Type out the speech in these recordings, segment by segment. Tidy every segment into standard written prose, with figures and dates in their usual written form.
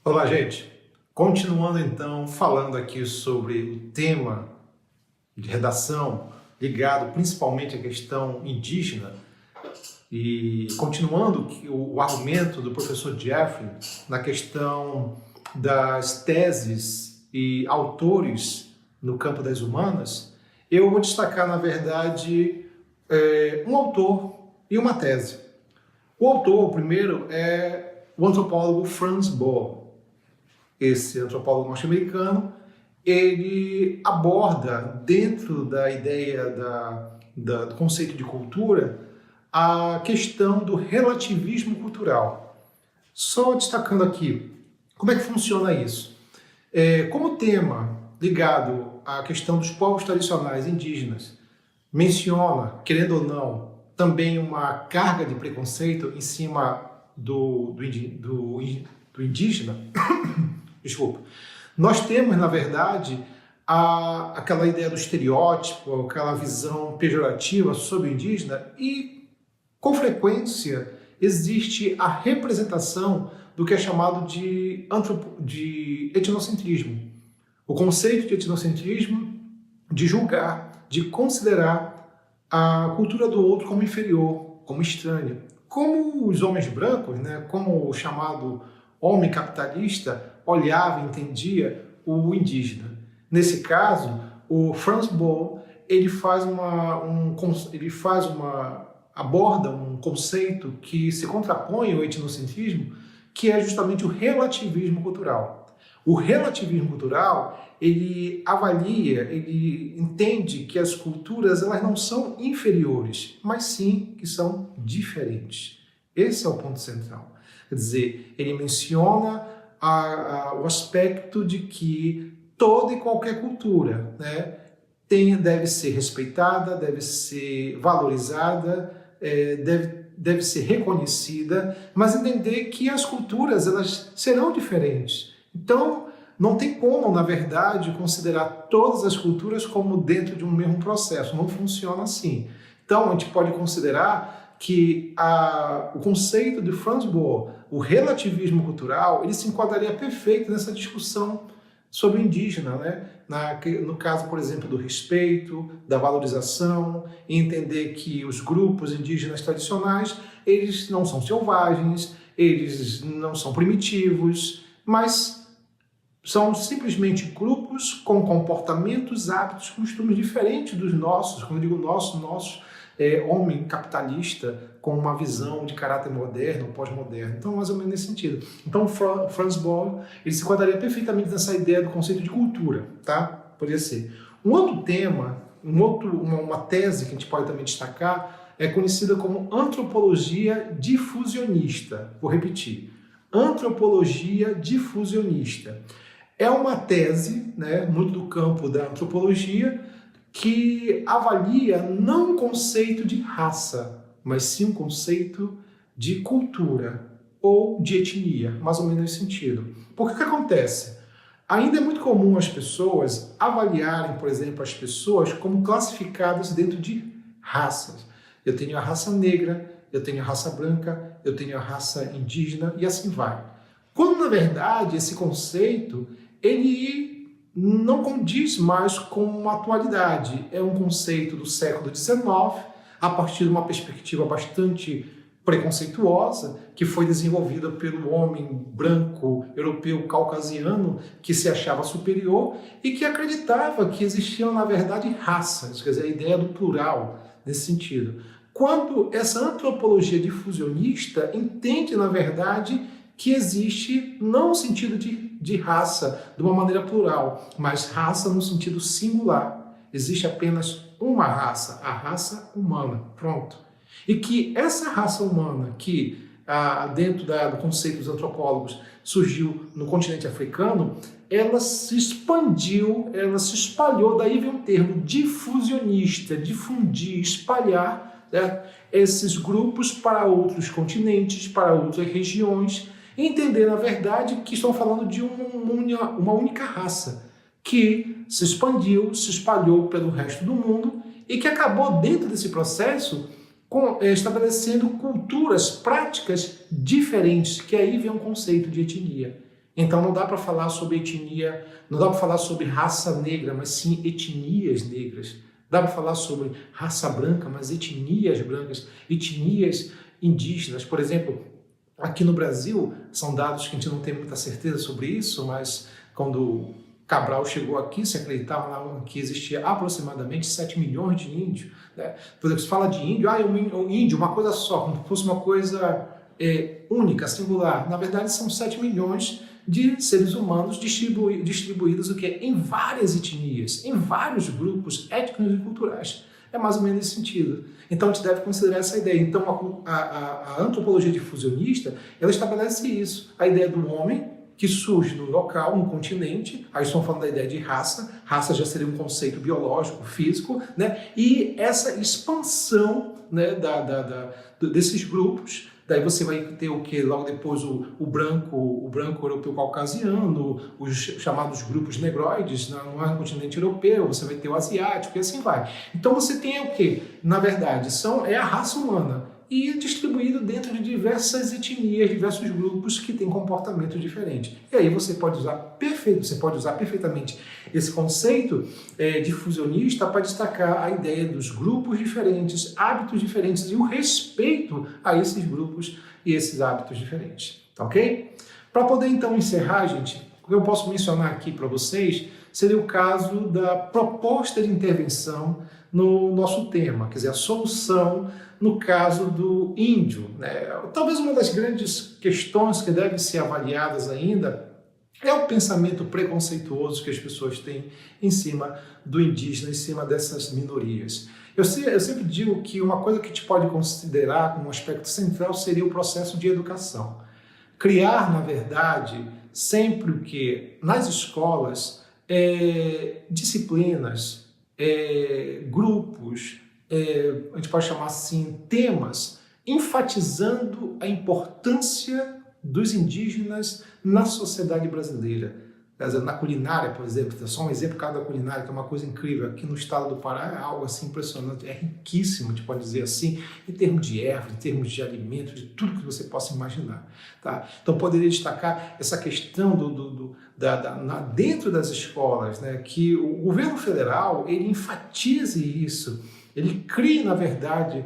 Olá, gente. Continuando então falando aqui sobre o tema de redação ligado principalmente à questão indígena e continuando o argumento do professor Jeffrey na questão das teses e autores no campo das humanas, eu vou destacar, na verdade, um autor e uma tese. O autor, o primeiro, é o antropólogo Franz Boal. Esse antropólogo norte-americano, ele aborda, dentro da ideia do conceito de cultura, a questão do relativismo cultural. Só destacando aqui, como é que funciona isso? Como tema ligado à questão dos povos tradicionais indígenas, menciona, querendo ou não, também uma carga de preconceito em cima do indígena. Desculpa. Nós temos, na verdade, aquela ideia do estereótipo, aquela visão pejorativa sobre o indígena e, com frequência, existe a representação do que é chamado de etnocentrismo. O conceito de etnocentrismo de julgar, de considerar a cultura do outro como inferior, como estranha. Como os homens brancos, né, como o chamado homem capitalista, olhava e entendia o indígena. Nesse caso, o Franz Boal ele aborda um conceito que se contrapõe ao etnocentrismo, que é justamente o relativismo cultural. O relativismo cultural, ele avalia, ele entende que as culturas elas não são inferiores, mas sim que são diferentes. Esse é o ponto central. Quer dizer, ele menciona o aspecto de que toda e qualquer cultura, né, deve ser respeitada, deve ser valorizada, deve ser reconhecida, mas entender que as culturas elas serão diferentes. Então, não tem como, na verdade, considerar todas as culturas como dentro de um mesmo processo. Não funciona assim. Então, a gente pode considerar que o conceito de Franz Boal, o relativismo cultural, ele se enquadraria perfeito nessa discussão sobre o indígena, né? No caso, por exemplo, do respeito, da valorização, e entender que os grupos indígenas tradicionais, eles não são selvagens, eles não são primitivos, mas são simplesmente grupos com comportamentos, hábitos, costumes diferentes dos nossos. Quando eu digo nossos, homem capitalista com uma visão de caráter moderno, pós-moderno. Então, mais ou menos nesse sentido. Então, Franz Boal, ele se enquadraria perfeitamente nessa ideia do conceito de cultura, tá? Poderia ser. Um outro tema, uma tese que a gente pode também destacar, é conhecida como antropologia difusionista. Vou repetir. Antropologia difusionista. É uma tese, né, muito do campo da antropologia, que avalia não um conceito de raça, mas sim um conceito de cultura ou de etnia, mais ou menos nesse sentido. Porque o que acontece? Ainda é muito comum as pessoas avaliarem, por exemplo, as pessoas como classificadas dentro de raças. Eu tenho a raça negra, eu tenho a raça branca, eu tenho a raça indígena e assim vai. Quando, na verdade, esse conceito, ele não condiz mais com a atualidade. É um conceito do século XIX, a partir de uma perspectiva bastante preconceituosa, que foi desenvolvida pelo homem branco, europeu, caucasiano, que se achava superior e que acreditava que existiam, na verdade, raças, quer dizer, a ideia do plural, nesse sentido. Quando essa antropologia difusionista entende, na verdade, que existe não no sentido de raça de uma maneira plural, mas raça no sentido singular. Existe apenas uma raça, a raça humana. Pronto. E que essa raça humana que, dentro do conceito dos antropólogos, surgiu no continente africano, ela se expandiu, ela se espalhou, daí vem o termo difusionista, difundir, espalhar, né, esses grupos para outros continentes, para outras regiões, e entender, na verdade, que estão falando de uma única raça que se expandiu, se espalhou pelo resto do mundo e que acabou, dentro desse processo, estabelecendo culturas, práticas diferentes, que aí vem um conceito de etnia. Então não dá para falar sobre etnia, não dá para falar sobre raça negra, mas sim etnias negras. Dá para falar sobre raça branca, mas etnias brancas, etnias indígenas. Por exemplo, aqui no Brasil, são dados que a gente não tem muita certeza sobre isso, mas quando Cabral chegou aqui, se acreditava que existia aproximadamente 7 milhões de índios. Né? Por exemplo, se fala de índio, um índio, uma coisa só, como se fosse uma coisa única, singular. Na verdade, são 7 milhões de seres humanos distribuídos o quê? Em várias etnias, em vários grupos étnicos e culturais. É mais ou menos nesse sentido. Então a gente deve considerar essa ideia. Então a antropologia difusionista, ela estabelece isso, a ideia do homem que surge no local, no continente, aí estamos falando da ideia de raça, raça já seria um conceito biológico, físico, né? E essa expansão, né, desses grupos. Daí você vai ter o que? Logo depois o branco europeu caucasiano, os chamados grupos negroides no continente europeu, você vai ter o asiático e assim vai. Então você tem o que? Na verdade, é a raça humana e distribuído dentro de diversas etnias, diversos grupos que têm comportamento diferente. E aí você pode usar perfeitamente esse conceito difusionista para destacar a ideia dos grupos diferentes, hábitos diferentes e o respeito a esses grupos e esses hábitos diferentes. Tá ok? Para poder então encerrar, gente, o que eu posso mencionar aqui para vocês seria o caso da proposta de intervenção no nosso tema, quer dizer, a solução no caso do índio. Né? Talvez uma das grandes questões que devem ser avaliadas ainda é o pensamento preconceituoso que as pessoas têm em cima do indígena, em cima dessas minorias. Eu sempre digo que uma coisa que a gente pode considerar como um aspecto central seria o processo de educação. Criar, na verdade, sempre que nas escolas, disciplinas, grupos, a gente pode chamar assim, temas, enfatizando a importância dos indígenas na sociedade brasileira. Quer dizer, na culinária, por exemplo, só um exemplo cada culinária, que é uma coisa incrível. Aqui no estado do Pará é algo assim impressionante, é riquíssimo, a gente pode dizer assim, em termos de ervas, em termos de alimentos, de tudo que você possa imaginar. Tá? Então, poderia destacar essa questão dentro das escolas, né, que o governo federal ele enfatize isso, ele cria, na verdade,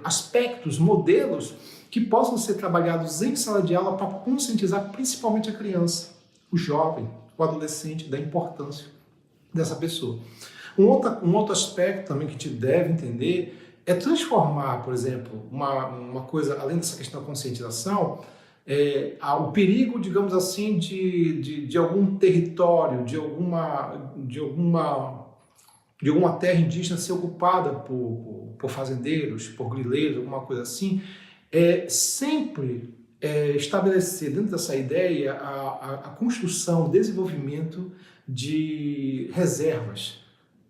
aspectos, modelos que possam ser trabalhados em sala de aula para conscientizar principalmente a criança, o jovem, o adolescente, da importância dessa pessoa. Um outro aspecto também que a gente deve entender é transformar, por exemplo, uma coisa, além dessa questão da conscientização, o perigo, digamos assim, de algum território, de alguma terra indígena ser ocupada por fazendeiros, por grileiros, alguma coisa assim, sempre estabelecer dentro dessa ideia a construção, o desenvolvimento de reservas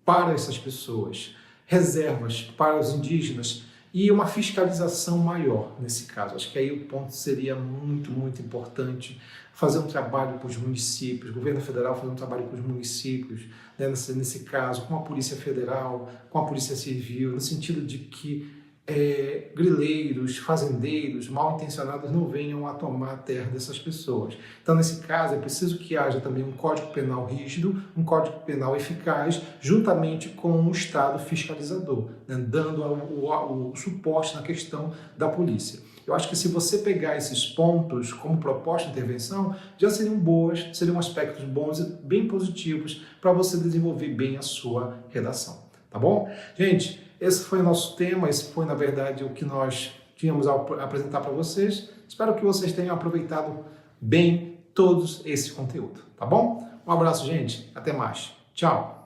para essas pessoas, reservas para os indígenas e uma fiscalização maior nesse caso. Acho que aí o ponto seria muito, muito importante fazer um trabalho com os municípios, o governo federal fazer um trabalho com os municípios, né, nesse caso, com a Polícia Federal, com a Polícia Civil, no sentido de que grileiros, fazendeiros, mal intencionados não venham a tomar a terra dessas pessoas. Então, nesse caso, é preciso que haja também um Código Penal rígido, um Código Penal eficaz, juntamente com um Estado fiscalizador, né, dando o suporte na questão da polícia. Eu acho que se você pegar esses pontos como proposta de intervenção, já seriam aspectos bons e bem positivos para você desenvolver bem a sua redação. Tá bom? Gente, esse foi o nosso tema, esse foi, na verdade, o que nós tínhamos a apresentar para vocês. Espero que vocês tenham aproveitado bem todo esse conteúdo, tá bom? Um abraço, gente. Até mais. Tchau.